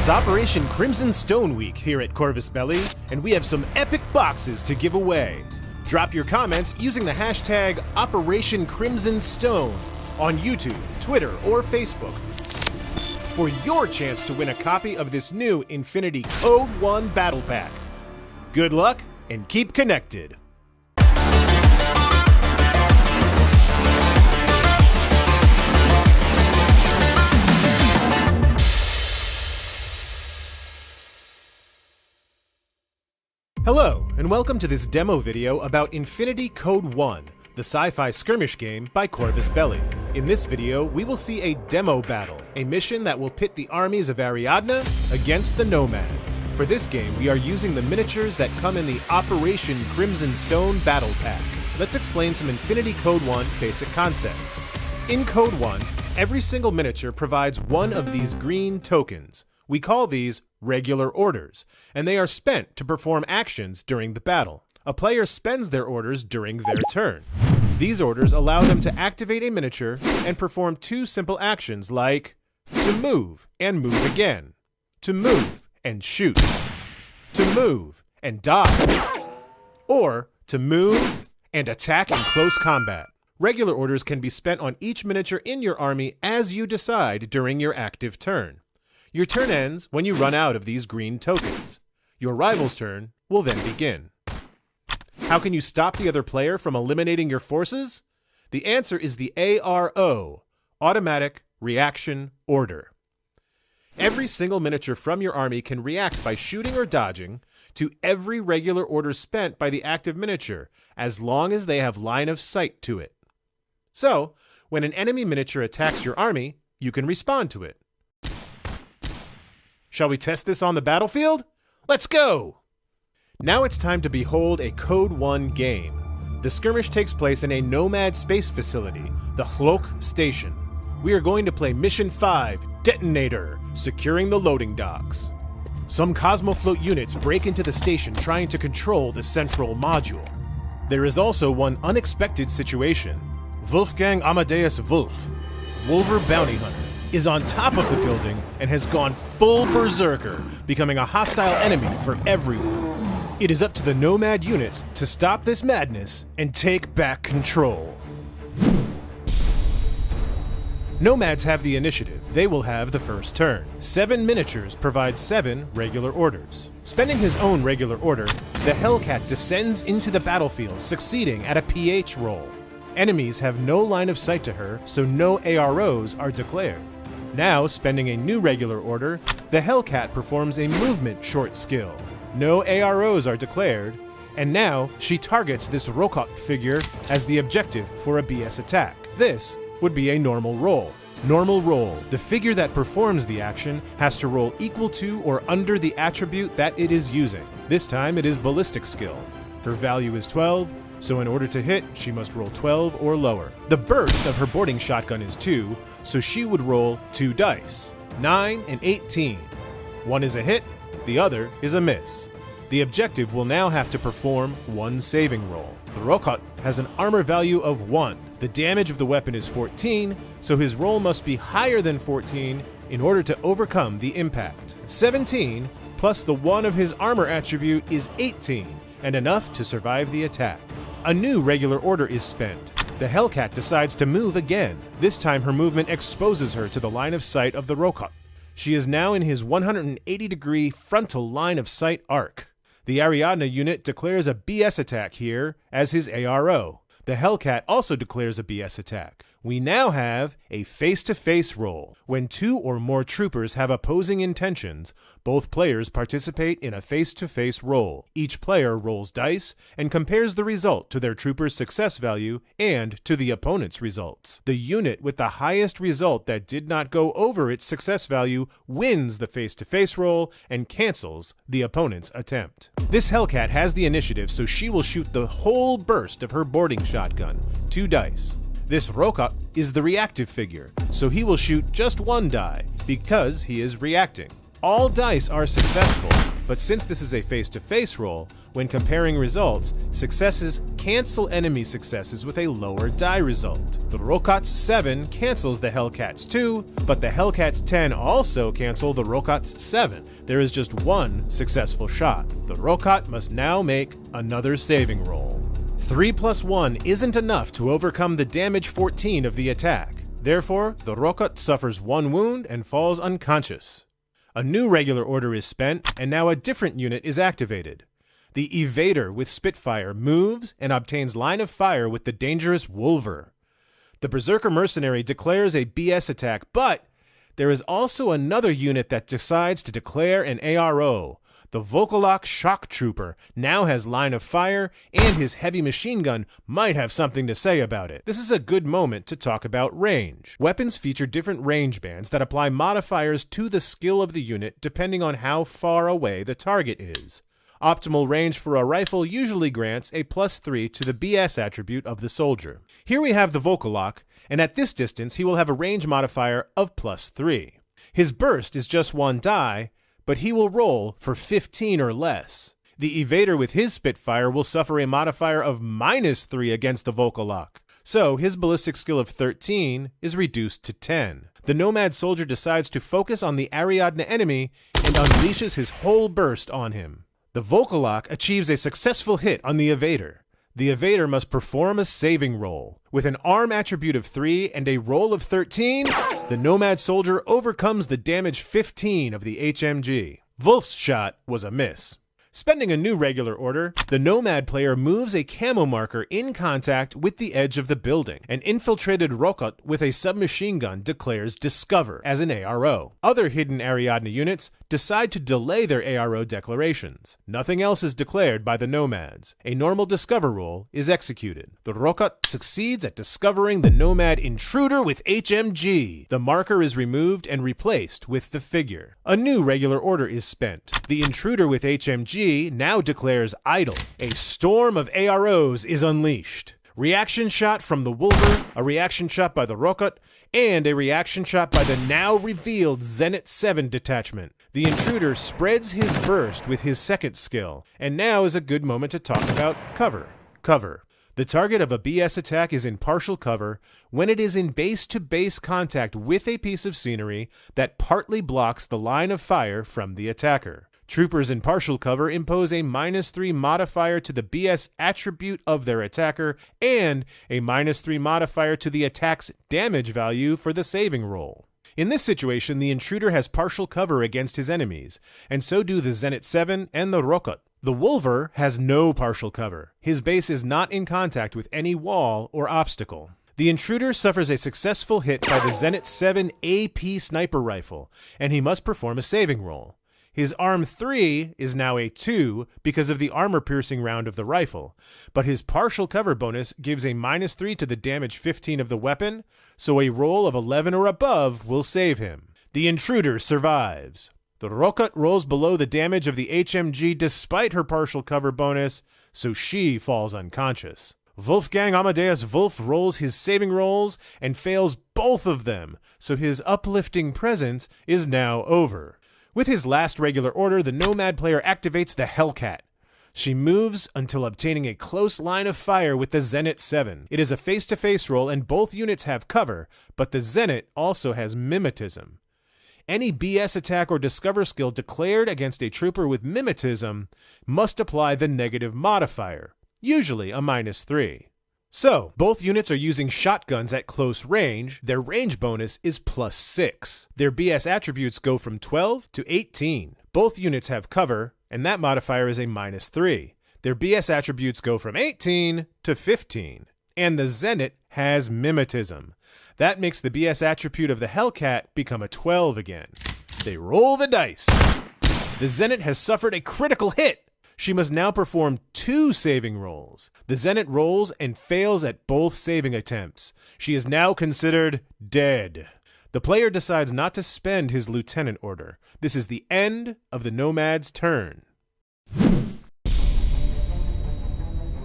It's Operation Crimson Stone Week here at Corvus Belly, and we have some epic boxes to give away. Drop your comments using the hashtag Operation Crimson Stone on YouTube, Twitter, or Facebook for your chance to win a copy of this new Infinity Code 1 Battle Pack. Good luck and keep connected. Hello, and welcome to this demo video about Infinity Code 1, the sci-fi skirmish game by Corvus Belli. In this video, we will see a demo battle, a mission that will pit the armies of Ariadne against the Nomads. For this game, we are using the miniatures that come in the Operation Crimson Stone Battle Pack. Let's explain some Infinity Code 1 basic concepts. In Code 1, every single miniature provides one of these green tokens. We call these regular orders, and they are spent to perform actions during the battle. A player spends their orders during their turn. These orders allow them to activate a miniature and perform two simple actions like to move and move again, to move and shoot, to move and dodge, or to move and attack in close combat. Regular orders can be spent on each miniature in your army as you decide during your active turn. Your turn ends when you run out of these green tokens. Your rival's turn will then begin. How can you stop the other player from eliminating your forces? The answer is the ARO, Automatic Reaction Order. Every single miniature from your army can react by shooting or dodging to every regular order spent by the active miniature, as long as they have line of sight to it. So, when an enemy miniature attacks your army, you can respond to it. Shall we test this on the battlefield? Let's go! Now it's time to behold a Code 1 game. The skirmish takes place in a Nomad space facility, the Hlok Station. We are going to play Mission 5, Detonator, securing the loading docks. Some Cosmofloat units break into the station trying to control the central module. There is also one unexpected situation. Wolfgang Amadeus Wolf, Wolver Bounty Hunter, is on top of the building and has gone full berserker, becoming a hostile enemy for everyone. It is up to the Nomad units to stop this madness and take back control. Nomads have the initiative. They will have the first turn. 7 miniatures provide 7 regular orders. Spending his own regular order, the Hellcat descends into the battlefield, succeeding at a PH roll. Enemies have no line of sight to her, so no AROs are declared. Now, spending a new regular order, the Hellcat performs a movement short skill. No AROs are declared, and now she targets this Rokot figure as the objective for a BS attack. This would be a normal roll. Normal roll. The figure that performs the action has to roll equal to or under the attribute that it is using. This time it is ballistic skill. Her value is 12, so in order to hit, she must roll 12 or lower. The burst of her boarding shotgun is 2, so she would roll 2 dice, 9 and 18. One is a hit, the other is a miss. The objective will now have to perform 1 saving roll. The Rokot has an armor value of 1. The damage of the weapon is 14, so his roll must be higher than 14 in order to overcome the impact. 17 plus the 1 of his armor attribute is 18, and enough to survive the attack. A new regular order is spent. The Hellcat decides to move again. This time her movement exposes her to the line of sight of the Rokot. She is now in his 180-degree frontal line of sight arc. The Ariadne unit declares a BS attack here as his ARO. The Hellcat also declares a BS attack. We now have a face-to-face roll. When 2 or more troopers have opposing intentions, both players participate in a face-to-face roll. Each player rolls dice and compares the result to their trooper's success value and to the opponent's results. The unit with the highest result that did not go over its success value wins the face-to-face roll and cancels the opponent's attempt. This Hellcat has the initiative, so she will shoot the whole burst of her boarding shotgun, 2 dice. This Rokot is the reactive figure, so he will shoot just 1 die because he is reacting. All dice are successful, but since this is a face-to-face roll, when comparing results, successes cancel enemy successes with a lower die result. The Rokat's 7 cancels the Hellcat's 2, but the Hellcat's 10 also cancel the Rokat's 7. There is just one successful shot. The Rokat must now make another saving roll. 3 + 1 isn't enough to overcome the damage 14 of the attack. Therefore, the Rokat suffers 1 wound and falls unconscious. A new regular order is spent, and now a different unit is activated. The Evader with Spitfire moves and obtains line of fire with the dangerous Wolver. The Berserker Mercenary declares a BS attack, but there is also another unit that decides to declare an ARO. The Volkolak Shock Trooper now has line of fire, and his heavy machine gun might have something to say about it. This is a good moment to talk about range. Weapons feature different range bands that apply modifiers to the skill of the unit depending on how far away the target is. Optimal range for a rifle usually grants a +3 to the BS attribute of the soldier. Here we have the Volkolak, and at this distance he will have a range modifier of +3. His burst is just 1 die, but he will roll for 15 or less. The Evader with his Spitfire will suffer a modifier of -3 against the Volkolak, so his ballistic skill of 13 is reduced to 10. The Nomad Soldier decides to focus on the Ariadne enemy and unleashes his whole burst on him. The Volkolak achieves a successful hit on the Evader. The Evader must perform a saving roll. With an arm attribute of 3 and a roll of 13, the Nomad Soldier overcomes the damage 15 of the HMG. Wolf's shot was a miss. Spending a new regular order, the Nomad player moves a camo marker in contact with the edge of the building. An infiltrated Rokat with a submachine gun declares Discover as an ARO. Other hidden Ariadne units decide to delay their ARO declarations. Nothing else is declared by the Nomads. A normal Discover roll is executed. The Rokat succeeds at discovering the Nomad Intruder with HMG. The marker is removed and replaced with the figure. A new regular order is spent. The Intruder with HMG now declares idle. A storm of AROs is unleashed. Reaction shot from the Wolver, a reaction shot by the Rokat, and a reaction shot by the now revealed Zenit 7 detachment. The Intruder spreads his burst with his second skill, and now is a good moment to talk about cover. Cover. The target of a BS attack is in partial cover when it is in base-to-base contact with a piece of scenery that partly blocks the line of fire from the attacker. Troopers in partial cover impose a -3 modifier to the BS attribute of their attacker and a -3 modifier to the attack's damage value for the saving roll. In this situation, the Intruder has partial cover against his enemies, and so do the Zenit 7 and the Rokat. The Wolver has no partial cover. His base is not in contact with any wall or obstacle. The Intruder suffers a successful hit by the Zenit 7 AP sniper rifle, and he must perform a saving roll. His arm 3 is now a 2 because of the armor-piercing round of the rifle, but his partial cover bonus gives a -3 to the damage 15 of the weapon, so a roll of 11 or above will save him. The Intruder survives. The Rokat rolls below the damage of the HMG despite her partial cover bonus, so she falls unconscious. Wolfgang Amadeus Wolf rolls his saving rolls and fails both of them, so his uplifting presence is now over. With his last regular order, the Nomad player activates the Hellcat. She moves until obtaining a close line of fire with the Zenit 7. It is a face-to-face roll and both units have cover, but the Zenit also has Mimetism. Any BS attack or Discover skill declared against a trooper with Mimetism must apply the negative modifier, usually a -3. So, both units are using shotguns at close range. Their range bonus is +6. Their BS attributes go from 12 to 18. Both units have cover, and that modifier is a -3. Their BS attributes go from 18 to 15. And the Zenit has Mimetism. That makes the BS attribute of the Hellcat become a 12 again. They roll the dice. The Zenit has suffered a critical hit. She must now perform 2 saving rolls. The Zenit rolls and fails at both saving attempts. She is now considered dead. The player decides not to spend his lieutenant order. This is the end of the Nomad's turn.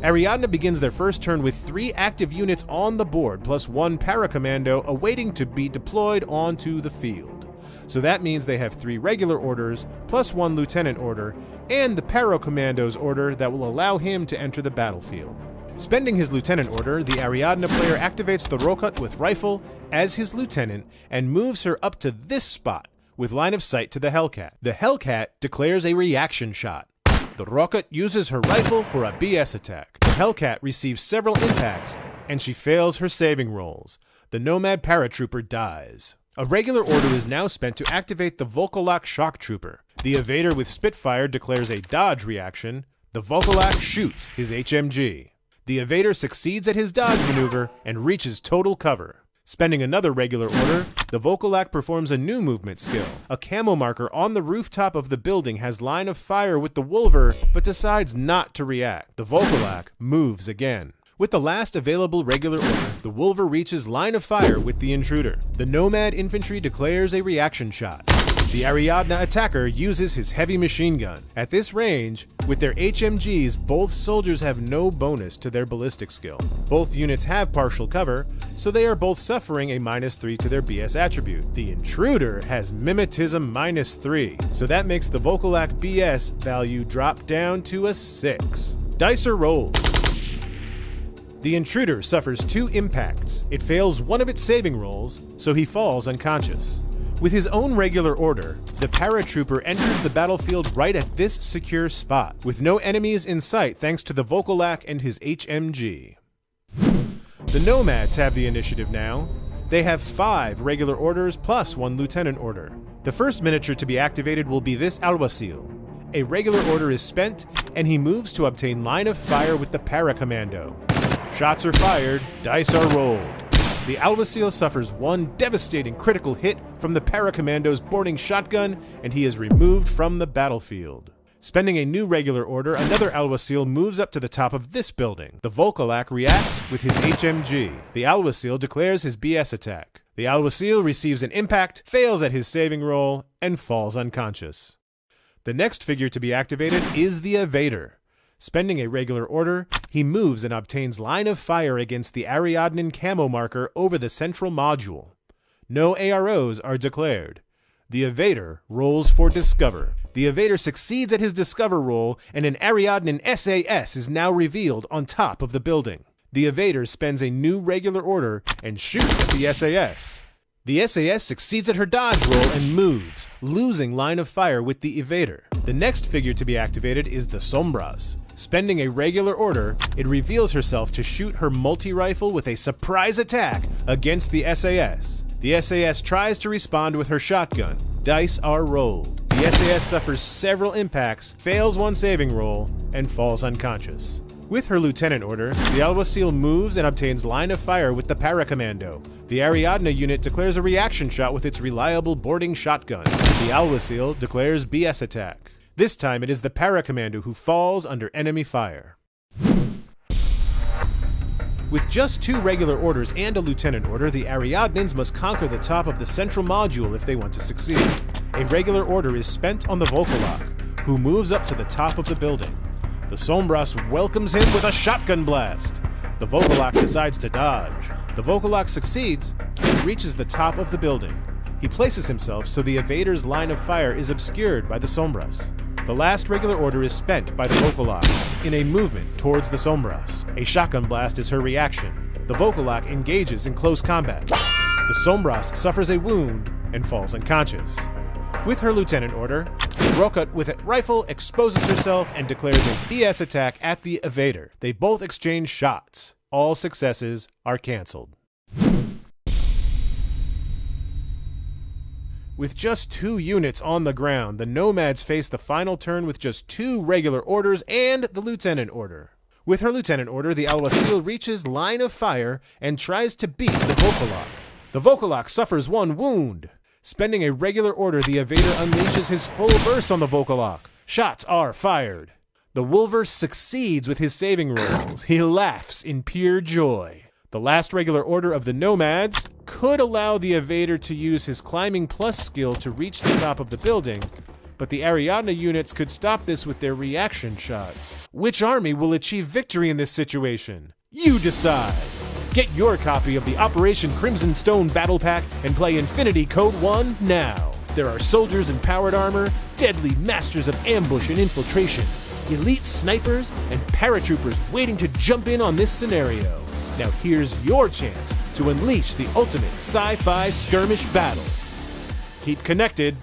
Ariadne begins their first turn with 3 active units on the board, plus 1 paracommando awaiting to be deployed onto the field. So that means they have 3 regular orders, plus 1 lieutenant order, and the Paracommando's order that will allow him to enter the battlefield. Spending his lieutenant order, the Ariadne player activates the Rokat with rifle as his lieutenant and moves her up to this spot with line of sight to the Hellcat. The Hellcat declares a reaction shot. The Rokat uses her rifle for a BS attack. The Hellcat receives several impacts and she fails her saving rolls. The Nomad Paratrooper dies. A regular order is now spent to activate the Volkolak Shock Trooper. The Evader with Spitfire declares a dodge reaction. The Volkolak shoots his HMG. The Evader succeeds at his dodge maneuver and reaches total cover. Spending another regular order, the Volkolak performs a new movement skill. A camo marker on the rooftop of the building has line of fire with the Wolver, but decides not to react. The Volkolak moves again. With the last available regular order, the Wolver reaches line of fire with the Intruder. The Nomad Infantry declares a reaction shot. The Ariadne attacker uses his heavy machine gun. At this range, with their HMGs, both soldiers have no bonus to their ballistic skill. Both units have partial cover, so they are both suffering a -3 to their BS attribute. The Intruder has Mimetism -3, so that makes the Volkolak BS value drop down to a 6. Dice are rolled. The Intruder suffers 2 impacts. It fails one of its saving rolls, so he falls unconscious. With his own regular order, the Paratrooper enters the battlefield right at this secure spot, with no enemies in sight thanks to the Volkolak and his HMG. The Nomads have the initiative now. They have 5 regular orders plus 1 lieutenant order. The first miniature to be activated will be this Alguacil. A regular order is spent, and he moves to obtain line of fire with the Paracommando. Shots are fired, dice are rolled. The Alguacil suffers 1 devastating critical hit from the Paracommando's boarding shotgun, and he is removed from the battlefield. Spending a new regular order, another Alguacil moves up to the top of this building. The Volkolak reacts with his HMG. The Alguacil declares his BS attack. The Alguacil receives an impact, fails at his saving roll, and falls unconscious. The next figure to be activated is the Evader. Spending a regular order, he moves and obtains line of fire against the Ariadne camo marker over the central module. No AROs are declared. The Evader rolls for Discover. The Evader succeeds at his Discover roll, and an Ariadne SAS is now revealed on top of the building. The Evader spends a new regular order and shoots at the SAS. The SAS succeeds at her dodge roll and moves, losing line of fire with the Evader. The next figure to be activated is the Sombras. Spending a regular order, it reveals herself to shoot her multi-rifle with a surprise attack against the SAS. The SAS tries to respond with her shotgun. Dice are rolled. The SAS suffers several impacts, fails 1 saving roll, and falls unconscious. With her lieutenant order, the Alguacil moves and obtains line of fire with the Paracommando. The Ariadne unit declares a reaction shot with its reliable boarding shotgun. The Alguacil declares BS attack. This time it is the Paracommando who falls under enemy fire. With just 2 regular orders and a lieutenant order, the Ariadnes must conquer the top of the central module if they want to succeed. A regular order is spent on the Volkolak, who moves up to the top of the building. The Sombras welcomes him with a shotgun blast. The Volkolak decides to dodge. The Volkolak succeeds and reaches the top of the building. He places himself so the Evader's line of fire is obscured by the Sombras. The last regular order is spent by the Volkolak in a movement towards the Sombras. A shotgun blast is her reaction. The Volkolak engages in close combat. The Sombras suffers a wound and falls unconscious. With her lieutenant order, the Rokat with a rifle exposes herself and declares a BS attack at the Evader. They both exchange shots. All successes are cancelled. With just 2 units on the ground, the Nomads face the final turn with just 2 regular orders and the lieutenant order. With her lieutenant order, the Alguacil reaches line of fire and tries to beat the Volkolak. The Volkolak suffers 1 wound. Spending a regular order, the Evader unleashes his full burst on the Volkolak. Shots are fired. The Wolver succeeds with his saving rolls. He laughs in pure joy. The last regular order of the Nomads could allow the Evader to use his climbing plus skill to reach the top of the building, but the Ariadne units could stop this with their reaction shots. Which army will achieve victory in this situation? You decide! Get your copy of the Operation Crimson Stone Battle Pack and play Infinity Code 1 now! There are soldiers in powered armor, deadly masters of ambush and infiltration, elite snipers, and paratroopers waiting to jump in on this scenario. Now here's your chance to unleash the ultimate sci-fi skirmish battle. Keep connected.